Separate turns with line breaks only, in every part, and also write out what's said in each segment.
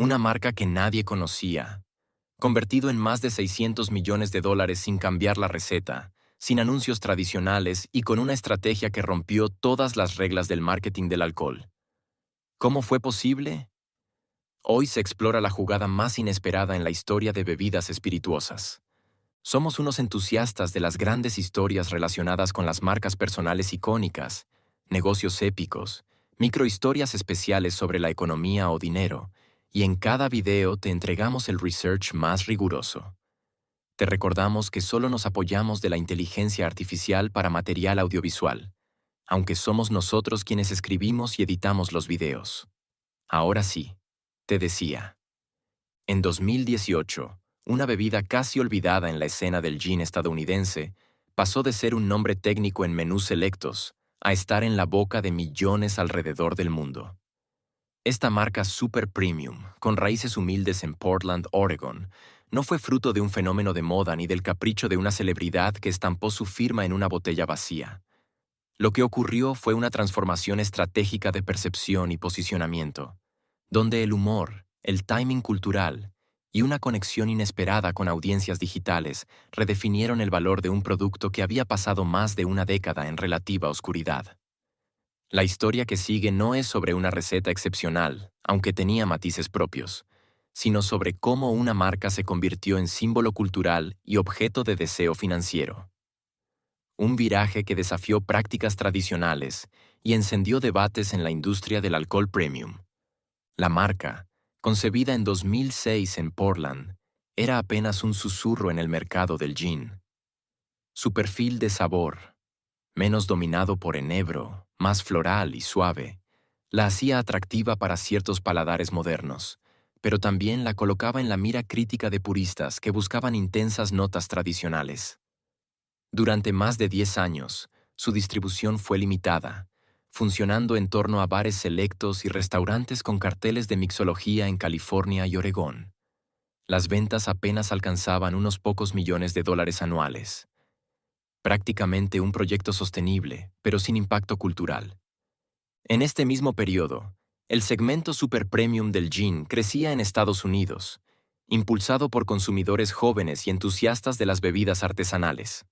Una marca que nadie conocía, convertido en más de $600 millones sin cambiar la receta, sin anuncios tradicionales y con una estrategia que rompió todas las reglas del marketing del alcohol. ¿Cómo fue posible? Hoy se explora la jugada más inesperada en la historia de bebidas espirituosas. Somos unos entusiastas de las grandes historias relacionadas con las marcas personales icónicas, negocios épicos, microhistorias especiales sobre la economía o dinero, y en cada video te entregamos el research más riguroso. Te recordamos que solo nos apoyamos de la inteligencia artificial para material audiovisual, aunque somos nosotros quienes escribimos y editamos los videos. Ahora sí, te decía. En 2018, una bebida casi olvidada en la escena del gin estadounidense pasó de ser un nombre técnico en menús selectos a estar en la boca de millones alrededor del mundo. Esta marca super premium, con raíces humildes en Portland, Oregon, no fue fruto de un fenómeno de moda ni del capricho de una celebridad que estampó su firma en una botella vacía. Lo que ocurrió fue una transformación estratégica de percepción y posicionamiento, donde el humor, el timing cultural y una conexión inesperada con audiencias digitales redefinieron el valor de un producto que había pasado más de una década en relativa oscuridad. La historia que sigue no es sobre una receta excepcional, aunque tenía matices propios, sino sobre cómo una marca se convirtió en símbolo cultural y objeto de deseo financiero. Un viraje que desafió prácticas tradicionales y encendió debates en la industria del alcohol premium. La marca, concebida en 2006 en Portland, era apenas un susurro en el mercado del gin. Su perfil de sabor, menos dominado por enebro, más floral y suave, la hacía atractiva para ciertos paladares modernos, pero también la colocaba en la mira crítica de puristas que buscaban intensas notas tradicionales. Durante más de 10 años, su distribución fue limitada, funcionando en torno a bares selectos y restaurantes con carteles de mixología en California y Oregón. Las ventas apenas alcanzaban unos pocos millones de dólares anuales. Prácticamente un proyecto sostenible, pero sin impacto cultural. En este mismo periodo, el segmento super premium del gin crecía en Estados Unidos, impulsado por consumidores jóvenes y entusiastas de las bebidas artesanales.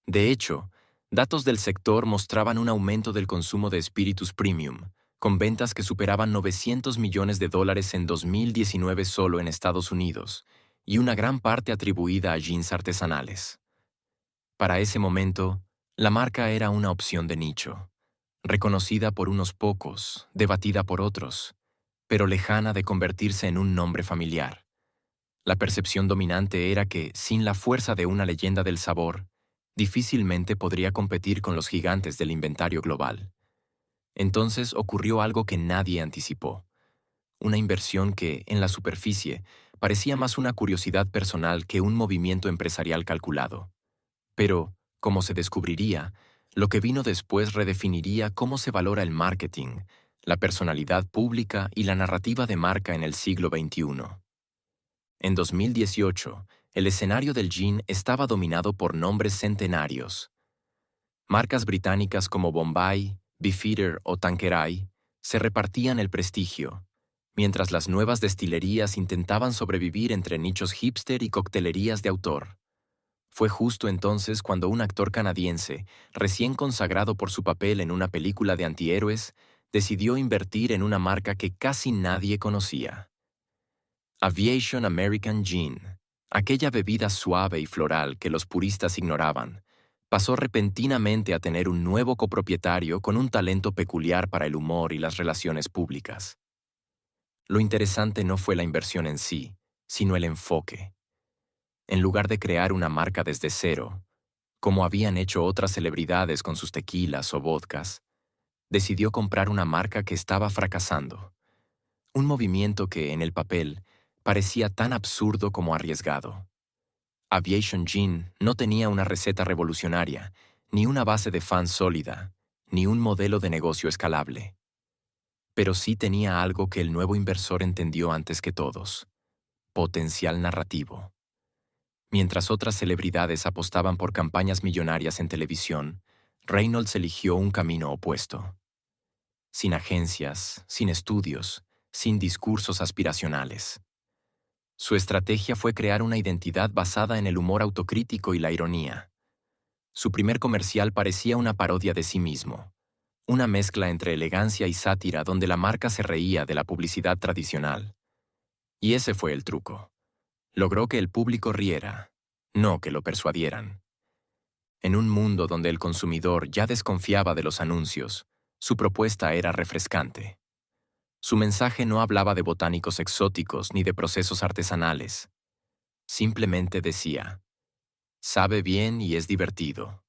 De hecho, datos del sector mostraban un aumento del consumo de espíritus premium, con ventas que superaban $900 millones en 2019 solo en Estados Unidos, y una gran parte atribuida a gins artesanales. Para ese momento, la marca era una opción de nicho, reconocida por unos pocos, debatida por otros, pero lejana de convertirse en un nombre familiar. La percepción dominante era que, sin la fuerza de una leyenda del sabor, difícilmente podría competir con los gigantes del inventario global. Entonces ocurrió algo que nadie anticipó. Una inversión que, en la superficie, parecía más una curiosidad personal que un movimiento empresarial calculado. Pero, como se descubriría, lo que vino después redefiniría cómo se valora el marketing, la personalidad pública y la narrativa de marca en el siglo XXI. En 2018, el escenario del gin estaba dominado por nombres centenarios. Marcas británicas como Bombay, Beefeater o Tanqueray se repartían el prestigio, mientras las nuevas destilerías intentaban sobrevivir entre nichos hipster y coctelerías de autor. Fue justo entonces cuando un actor canadiense, recién consagrado por su papel en una película de antihéroes, decidió invertir en una marca que casi nadie conocía. Aviation American Gin, aquella bebida suave y floral que los puristas ignoraban, pasó repentinamente a tener un nuevo copropietario con un talento peculiar para el humor y las relaciones públicas. Lo interesante no fue la inversión en sí, sino el enfoque. En lugar de crear una marca desde cero, como habían hecho otras celebridades con sus tequilas o vodkas, decidió comprar una marca que estaba fracasando. Un movimiento que, en el papel, parecía tan absurdo como arriesgado. Aviation Gin no tenía una receta revolucionaria, ni una base de fans sólida, ni un modelo de negocio escalable. Pero sí tenía algo que el nuevo inversor entendió antes que todos: potencial narrativo. Mientras otras celebridades apostaban por campañas millonarias en televisión, Reynolds eligió un camino opuesto. Sin agencias, sin estudios, sin discursos aspiracionales. Su estrategia fue crear una identidad basada en el humor autocrítico y la ironía. Su primer comercial parecía una parodia de sí mismo, una mezcla entre elegancia y sátira donde la marca se reía de la publicidad tradicional. Y ese fue el truco. Logró que el público riera, no que lo persuadieran. En un mundo donde el consumidor ya desconfiaba de los anuncios, su propuesta era refrescante. Su mensaje no hablaba de botánicos exóticos ni de procesos artesanales. Simplemente decía, sabe bien y es divertido.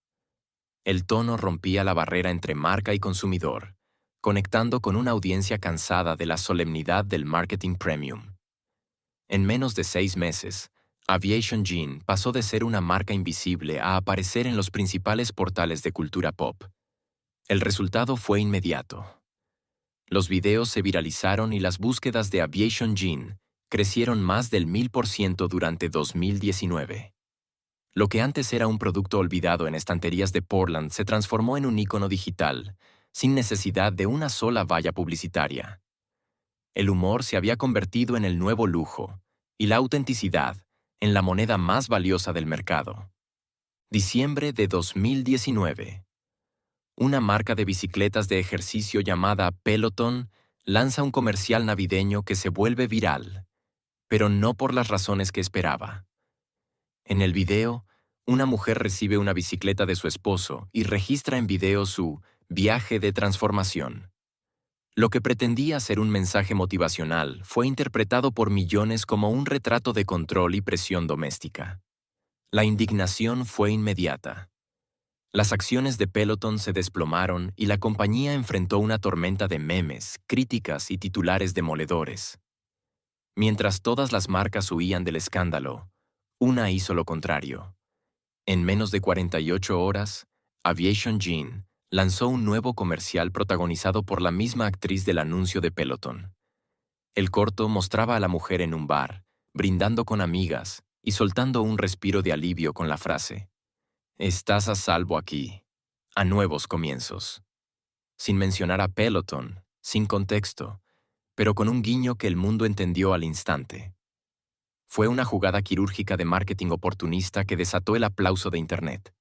El tono rompía la barrera entre marca y consumidor, conectando con una audiencia cansada de la solemnidad del marketing premium. En menos de 6 meses, Aviation Gin pasó de ser una marca invisible a aparecer en los principales portales de cultura pop. El resultado fue inmediato. Los videos se viralizaron y las búsquedas de Aviation Gin crecieron más del 1000% durante 2019. Lo que antes era un producto olvidado en estanterías de Portland se transformó en un icono digital, sin necesidad de una sola valla publicitaria. El humor se había convertido en el nuevo lujo, y la autenticidad en la moneda más valiosa del mercado. Diciembre de 2019. Una marca de bicicletas de ejercicio llamada Peloton lanza un comercial navideño que se vuelve viral, pero no por las razones que esperaba. En el video, una mujer recibe una bicicleta de su esposo y registra en video su viaje de transformación. Lo que pretendía ser un mensaje motivacional fue interpretado por millones como un retrato de control y presión doméstica. La indignación fue inmediata. Las acciones de Peloton se desplomaron y la compañía enfrentó una tormenta de memes, críticas y titulares demoledores. Mientras todas las marcas huían del escándalo, una hizo lo contrario. En menos de 48 horas, Aviation Gin lanzó un nuevo comercial protagonizado por la misma actriz del anuncio de Peloton. El corto mostraba a la mujer en un bar, brindando con amigas y soltando un respiro de alivio con la frase: «Estás a salvo aquí, a nuevos comienzos». Sin mencionar a Peloton, sin contexto, pero con un guiño que el mundo entendió al instante. Fue una jugada quirúrgica de marketing oportunista que desató el aplauso de Internet.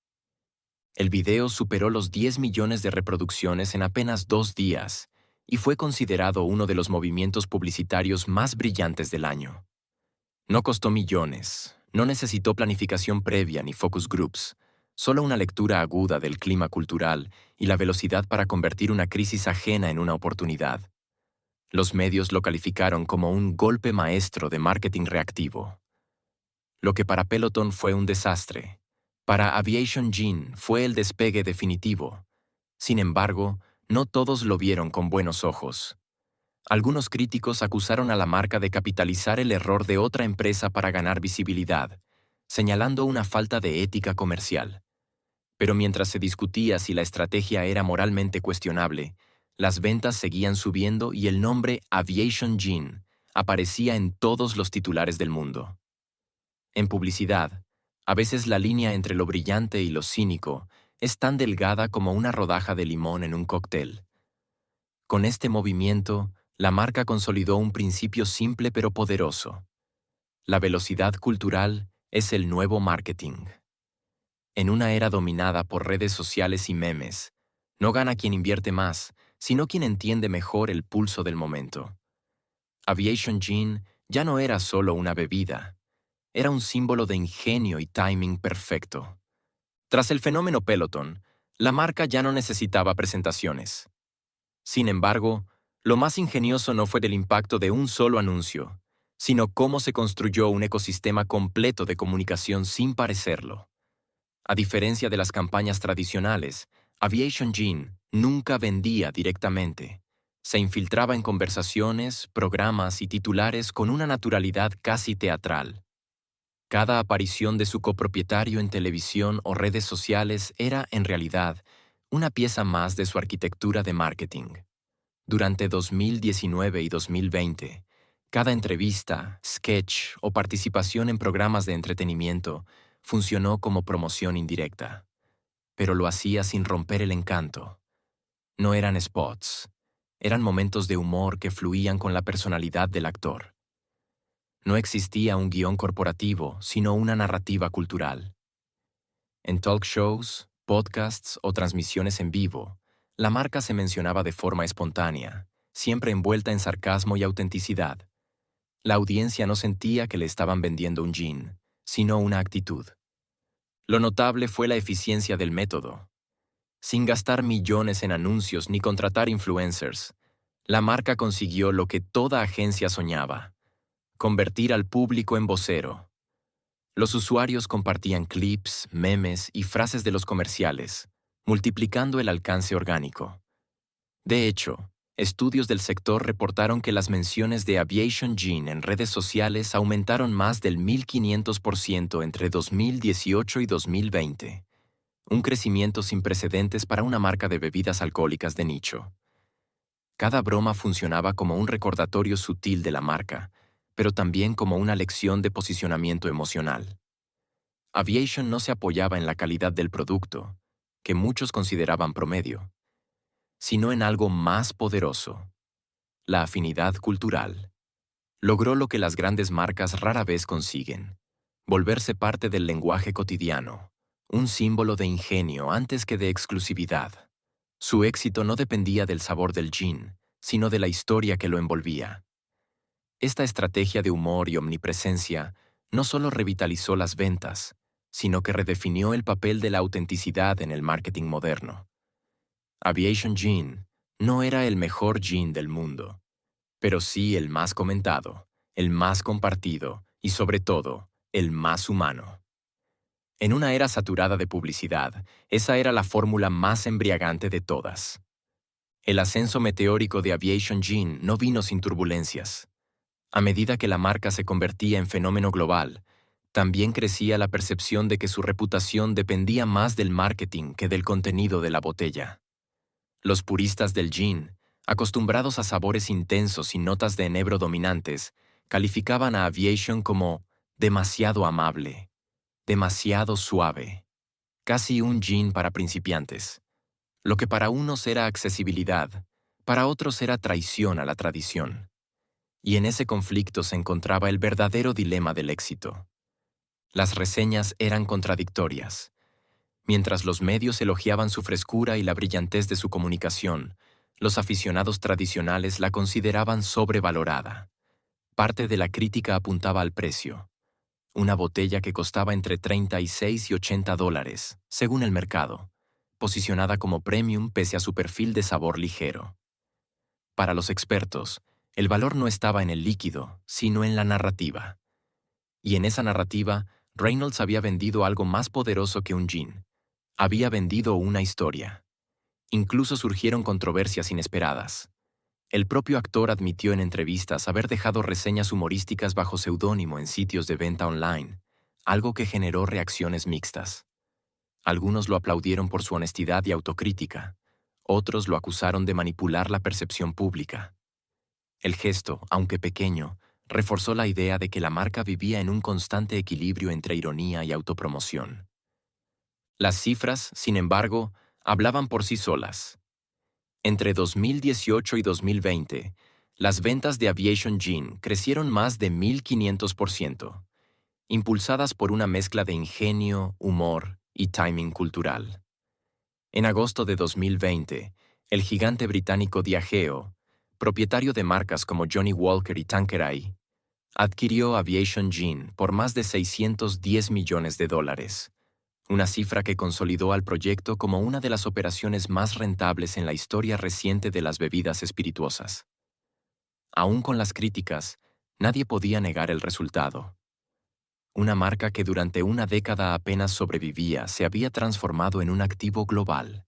El video superó los 10 millones de reproducciones en apenas 2 días y fue considerado uno de los movimientos publicitarios más brillantes del año. No costó millones, no necesitó planificación previa ni focus groups, solo una lectura aguda del clima cultural y la velocidad para convertir una crisis ajena en una oportunidad. Los medios lo calificaron como un golpe maestro de marketing reactivo. Lo que para Peloton fue un desastre, para Aviation Gin fue el despegue definitivo. Sin embargo, no todos lo vieron con buenos ojos. Algunos críticos acusaron a la marca de capitalizar el error de otra empresa para ganar visibilidad, señalando una falta de ética comercial. Pero mientras se discutía si la estrategia era moralmente cuestionable, las ventas seguían subiendo y el nombre Aviation Gin aparecía en todos los titulares del mundo. En publicidad, a veces la línea entre lo brillante y lo cínico es tan delgada como una rodaja de limón en un cóctel. Con este movimiento, la marca consolidó un principio simple pero poderoso. La velocidad cultural es el nuevo marketing. En una era dominada por redes sociales y memes, no gana quien invierte más, sino quien entiende mejor el pulso del momento. Aviation Gin ya no era solo una bebida, era un símbolo de ingenio y timing perfecto. Tras el fenómeno Peloton, la marca ya no necesitaba presentaciones. Sin embargo, lo más ingenioso no fue el impacto de un solo anuncio, sino cómo se construyó un ecosistema completo de comunicación sin parecerlo. A diferencia de las campañas tradicionales, Aviation Gin nunca vendía directamente. Se infiltraba en conversaciones, programas y titulares con una naturalidad casi teatral. Cada aparición de su copropietario en televisión o redes sociales era, en realidad, una pieza más de su arquitectura de marketing. Durante 2019 y 2020, cada entrevista, sketch o participación en programas de entretenimiento funcionó como promoción indirecta, pero lo hacía sin romper el encanto. No eran spots, Eran momentos de humor que fluían con la personalidad del actor. No existía un guión corporativo, sino una narrativa cultural. En talk shows, podcasts o transmisiones en vivo, la marca se mencionaba de forma espontánea, siempre envuelta en sarcasmo y autenticidad. La audiencia no sentía que le estaban vendiendo un gin, sino una actitud. Lo notable fue la eficiencia del método. Sin gastar millones en anuncios ni contratar influencers, la marca consiguió lo que toda agencia soñaba: convertir al público en vocero. Los usuarios compartían clips, memes y frases de los comerciales, multiplicando el alcance orgánico. De hecho, estudios del sector reportaron que las menciones de Aviation Gin en redes sociales aumentaron más del 1500% entre 2018 y 2020, un crecimiento sin precedentes para una marca de bebidas alcohólicas de nicho. Cada broma funcionaba como un recordatorio sutil de la marca, pero también como una lección de posicionamiento emocional. Aviation no se apoyaba en la calidad del producto, que muchos consideraban promedio, sino en algo más poderoso: la afinidad cultural. Logró lo que las grandes marcas rara vez consiguen: volverse parte del lenguaje cotidiano, un símbolo de ingenio antes que de exclusividad. Su éxito no dependía del sabor del gin, sino de la historia que lo envolvía. Esta estrategia de humor y omnipresencia no solo revitalizó las ventas, sino que redefinió el papel de la autenticidad en el marketing moderno. Aviation Gin no era el mejor gin del mundo, pero sí el más comentado, el más compartido y, sobre todo, el más humano. En una era saturada de publicidad, esa era la fórmula más embriagante de todas. El ascenso meteórico de Aviation Gin no vino sin turbulencias. A medida que la marca se convertía en fenómeno global, también crecía la percepción de que su reputación dependía más del marketing que del contenido de la botella. Los puristas del gin, acostumbrados a sabores intensos y notas de enebro dominantes, calificaban a Aviation como demasiado amable, demasiado suave, casi un gin para principiantes. Lo que para unos era accesibilidad, para otros era traición a la tradición. Y en ese conflicto se encontraba el verdadero dilema del éxito. Las reseñas eran contradictorias. Mientras los medios elogiaban su frescura y la brillantez de su comunicación, los aficionados tradicionales la consideraban sobrevalorada. Parte de la crítica apuntaba al precio: una botella que costaba entre $36 y $80, según el mercado, posicionada como premium pese a su perfil de sabor ligero. Para los expertos, el valor no estaba en el líquido, sino en la narrativa. Y en esa narrativa, Reynolds había vendido algo más poderoso que un gin. Había vendido una historia. Incluso surgieron controversias inesperadas. El propio actor admitió en entrevistas haber dejado reseñas humorísticas bajo seudónimo en sitios de venta online, algo que generó reacciones mixtas. Algunos lo aplaudieron por su honestidad y autocrítica. Otros lo acusaron de manipular la percepción pública. El gesto, aunque pequeño, reforzó la idea de que la marca vivía en un constante equilibrio entre ironía y autopromoción. Las cifras, sin embargo, hablaban por sí solas. Entre 2018 y 2020, las ventas de Aviation Gin crecieron más de 1500%, impulsadas por una mezcla de ingenio, humor y timing cultural. En agosto de 2020, el gigante británico Diageo, propietario de marcas como Johnnie Walker y Tanqueray, adquirió Aviation Gin por más de $610 millones, una cifra que consolidó al proyecto como una de las operaciones más rentables en la historia reciente de las bebidas espirituosas. Aún con las críticas, nadie podía negar el resultado. Una marca que durante una década apenas sobrevivía se había transformado en un activo global,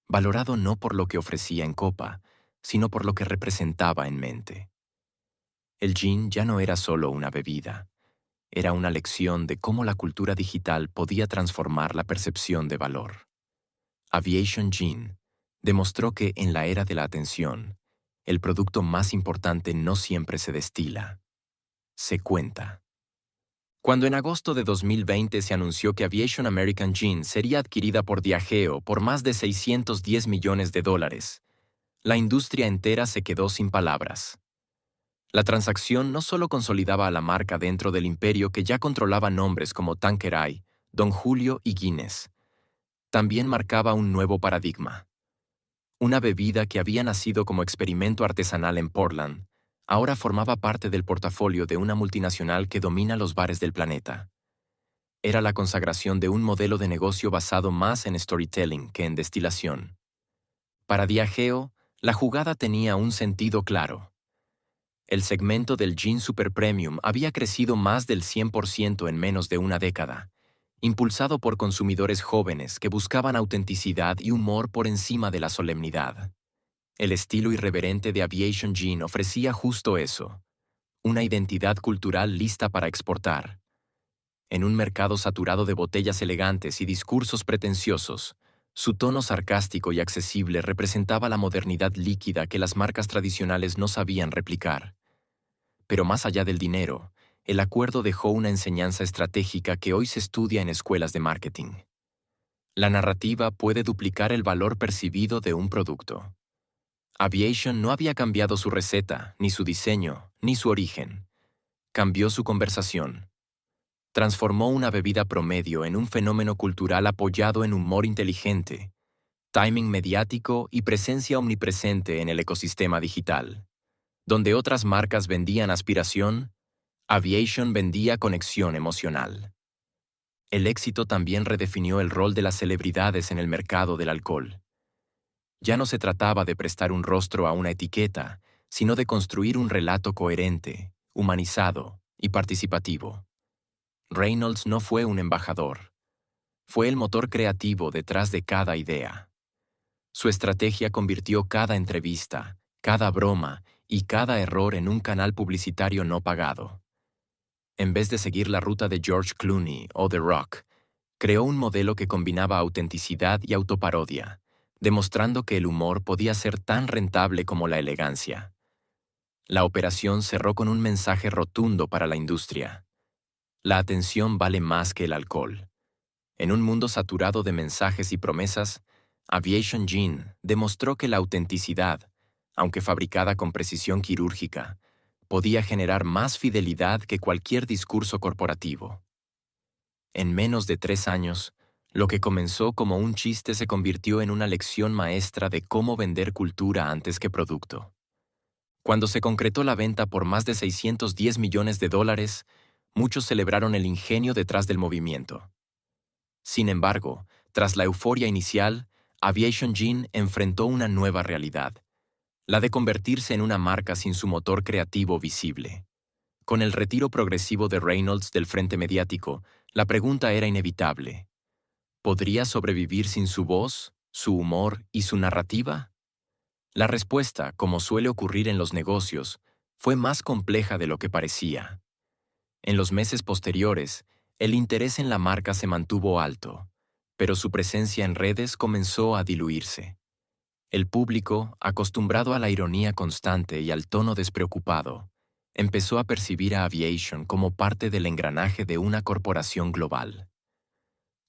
valorado no por lo que ofrecía en copa, sino por lo que representaba en mente. El gin ya no era solo una bebida, era una lección de cómo la cultura digital podía transformar la percepción de valor. Aviation Gin demostró que en la era de la atención, el producto más importante no siempre se destila, se cuenta. Cuando en agosto de 2020 se anunció que Aviation American Gin sería adquirida por Diageo por más de $610 millones, La industria entera se quedó sin palabras. La transacción no solo consolidaba a la marca dentro del imperio que ya controlaba nombres como Tanqueray, Don Julio y Guinness, también marcaba un nuevo paradigma. Una bebida que había nacido como experimento artesanal en Portland, ahora formaba parte del portafolio de una multinacional que domina los bares del planeta. Era la consagración de un modelo de negocio basado más en storytelling que en destilación. Para Diageo, la jugada tenía un sentido claro. El segmento del gin super premium había crecido más del 100% en menos de una década, impulsado por consumidores jóvenes que buscaban autenticidad y humor por encima de la solemnidad. El estilo irreverente de Aviation Gin ofrecía justo eso, una identidad cultural lista para exportar. En un mercado saturado de botellas elegantes y discursos pretenciosos, su tono sarcástico y accesible representaba la modernidad líquida que las marcas tradicionales no sabían replicar. Pero más allá del dinero, el acuerdo dejó una enseñanza estratégica que hoy se estudia en escuelas de marketing. La narrativa puede duplicar el valor percibido de un producto. Aviation no había cambiado su receta, ni su diseño, ni su origen. Cambió su conversación. Transformó una bebida promedio en un fenómeno cultural apoyado en humor inteligente, timing mediático y presencia omnipresente en el ecosistema digital. Donde otras marcas vendían aspiración, Aviation vendía conexión emocional. El éxito también redefinió el rol de las celebridades en el mercado del alcohol. Ya no se trataba de prestar un rostro a una etiqueta, sino de construir un relato coherente, humanizado y participativo. Reynolds no fue un embajador. Fue el motor creativo detrás de cada idea. Su estrategia convirtió cada entrevista, cada broma y cada error en un canal publicitario no pagado. En vez de seguir la ruta de George Clooney o The Rock, creó un modelo que combinaba autenticidad y autoparodia, demostrando que el humor podía ser tan rentable como la elegancia. La operación cerró con un mensaje rotundo para la industria. La atención vale más que el alcohol. En un mundo saturado de mensajes y promesas, Aviation Gin demostró que la autenticidad, aunque fabricada con precisión quirúrgica, podía generar más fidelidad que cualquier discurso corporativo. En menos de 3 años, lo que comenzó como un chiste se convirtió en una lección maestra de cómo vender cultura antes que producto. Cuando se concretó la venta por más de $610 millones, muchos celebraron el ingenio detrás del movimiento. Sin embargo, tras la euforia inicial, Aviation Gin enfrentó una nueva realidad, la de convertirse en una marca sin su motor creativo visible. Con el retiro progresivo de Reynolds del frente mediático, la pregunta era inevitable. ¿Podría sobrevivir sin su voz, su humor y su narrativa? La respuesta, como suele ocurrir en los negocios, fue más compleja de lo que parecía. En los meses posteriores, el interés en la marca se mantuvo alto, pero su presencia en redes comenzó a diluirse. El público, acostumbrado a la ironía constante y al tono despreocupado, empezó a percibir a Aviation como parte del engranaje de una corporación global.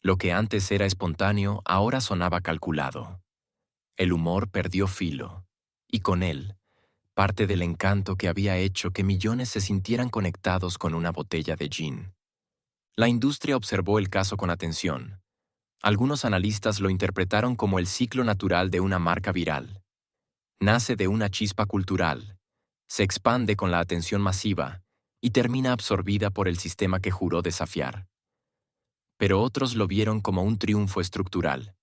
Lo que antes era espontáneo ahora sonaba calculado. El humor perdió filo, y con él, parte del encanto que había hecho que millones se sintieran conectados con una botella de gin. La industria observó el caso con atención. Algunos analistas lo interpretaron como el ciclo natural de una marca viral. Nace de una chispa cultural, se expande con la atención masiva y termina absorbida por el sistema que juró desafiar. Pero otros lo vieron como un triunfo estructural.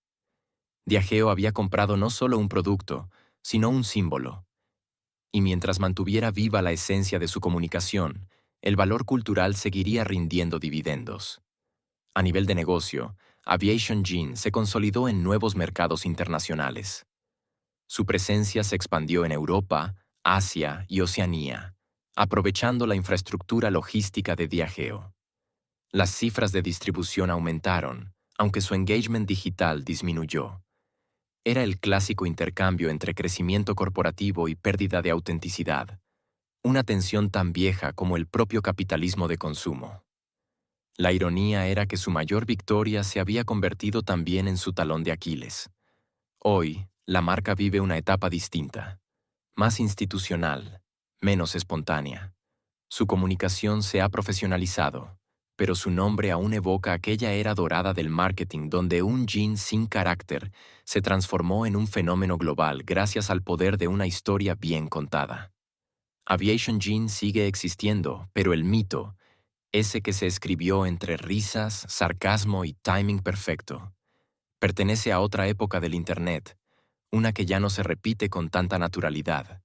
Diageo había comprado no solo un producto, sino un símbolo. Y mientras mantuviera viva la esencia de su comunicación, el valor cultural seguiría rindiendo dividendos. A nivel de negocio, Aviation Gin se consolidó en nuevos mercados internacionales. Su presencia se expandió en Europa, Asia y Oceanía, aprovechando la infraestructura logística de Diageo. Las cifras de distribución aumentaron, aunque su engagement digital disminuyó. Era el clásico intercambio entre crecimiento corporativo y pérdida de autenticidad, una tensión tan vieja como el propio capitalismo de consumo. La ironía era que su mayor victoria se había convertido también en su talón de Aquiles. Hoy, la marca vive una etapa distinta, más institucional, menos espontánea. Su comunicación se ha profesionalizado, pero su nombre aún evoca aquella era dorada del marketing donde un jean sin carácter se transformó en un fenómeno global gracias al poder de una historia bien contada. Aviation Jean sigue existiendo, pero el mito, ese que se escribió entre risas, sarcasmo y timing perfecto, pertenece a otra época del Internet, una que ya no se repite con tanta naturalidad.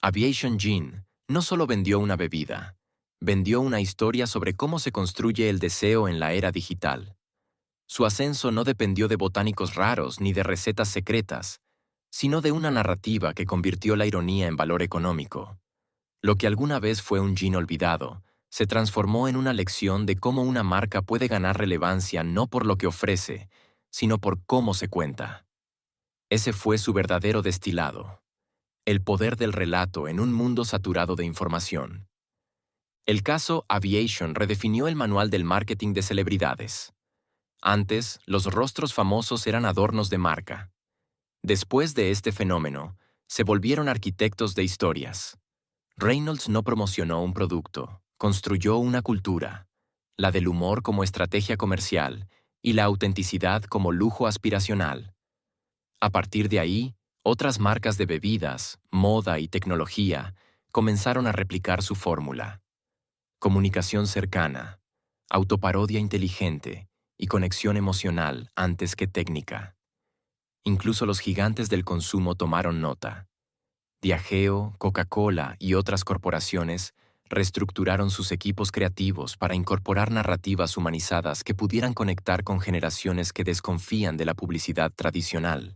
Aviation Jean no solo vendió una bebida, vendió una historia sobre cómo se construye el deseo en la era digital. Su ascenso no dependió de botánicos raros ni de recetas secretas, sino de una narrativa que convirtió la ironía en valor económico. Lo que alguna vez fue un gin olvidado, se transformó en una lección de cómo una marca puede ganar relevancia no por lo que ofrece, sino por cómo se cuenta. Ese fue su verdadero destilado. El poder del relato en un mundo saturado de información. El caso Aviation redefinió el manual del marketing de celebridades. Antes, los rostros famosos eran adornos de marca. Después de este fenómeno, se volvieron arquitectos de historias. Reynolds no promocionó un producto, construyó una cultura, la del humor como estrategia comercial y la autenticidad como lujo aspiracional. A partir de ahí, otras marcas de bebidas, moda y tecnología comenzaron a replicar su fórmula. Comunicación cercana, autoparodia inteligente y conexión emocional antes que técnica. Incluso los gigantes del consumo tomaron nota. Diageo, Coca-Cola y otras corporaciones reestructuraron sus equipos creativos para incorporar narrativas humanizadas que pudieran conectar con generaciones que desconfían de la publicidad tradicional.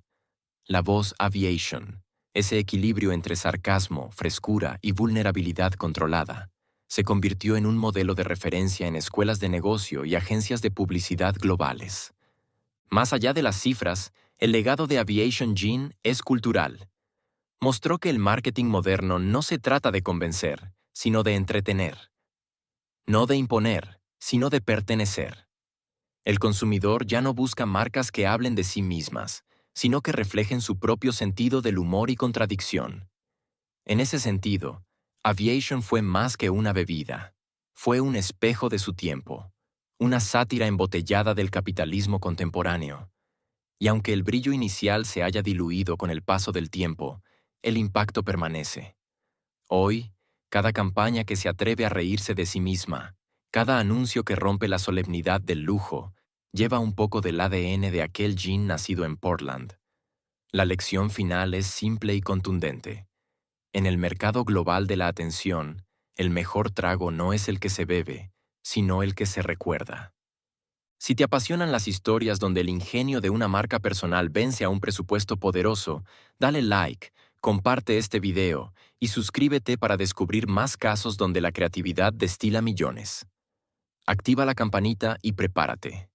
La voz Aviation, ese equilibrio entre sarcasmo, frescura y vulnerabilidad controlada, se convirtió en un modelo de referencia en escuelas de negocio y agencias de publicidad globales. Más allá de las cifras, el legado de Aviation Jean es cultural. Mostró que el marketing moderno no se trata de convencer, sino de entretener. No de imponer, sino de pertenecer. El consumidor ya no busca marcas que hablen de sí mismas, sino que reflejen su propio sentido del humor y contradicción. En ese sentido, Aviation fue más que una bebida. Fue un espejo de su tiempo, una sátira embotellada del capitalismo contemporáneo. Y aunque el brillo inicial se haya diluido con el paso del tiempo, el impacto permanece. Hoy, cada campaña que se atreve a reírse de sí misma, cada anuncio que rompe la solemnidad del lujo, lleva un poco del ADN de aquel gin nacido en Portland. La lección final es simple y contundente. En el mercado global de la atención, el mejor trago no es el que se bebe, sino el que se recuerda. Si te apasionan las historias donde el ingenio de una marca personal vence a un presupuesto poderoso, dale like, comparte este video y suscríbete para descubrir más casos donde la creatividad destila millones. Activa la campanita y prepárate.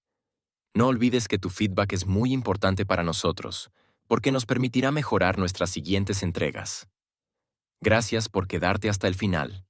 No olvides que tu feedback es muy importante para nosotros, porque nos permitirá mejorar nuestras siguientes entregas. Gracias por quedarte hasta el final.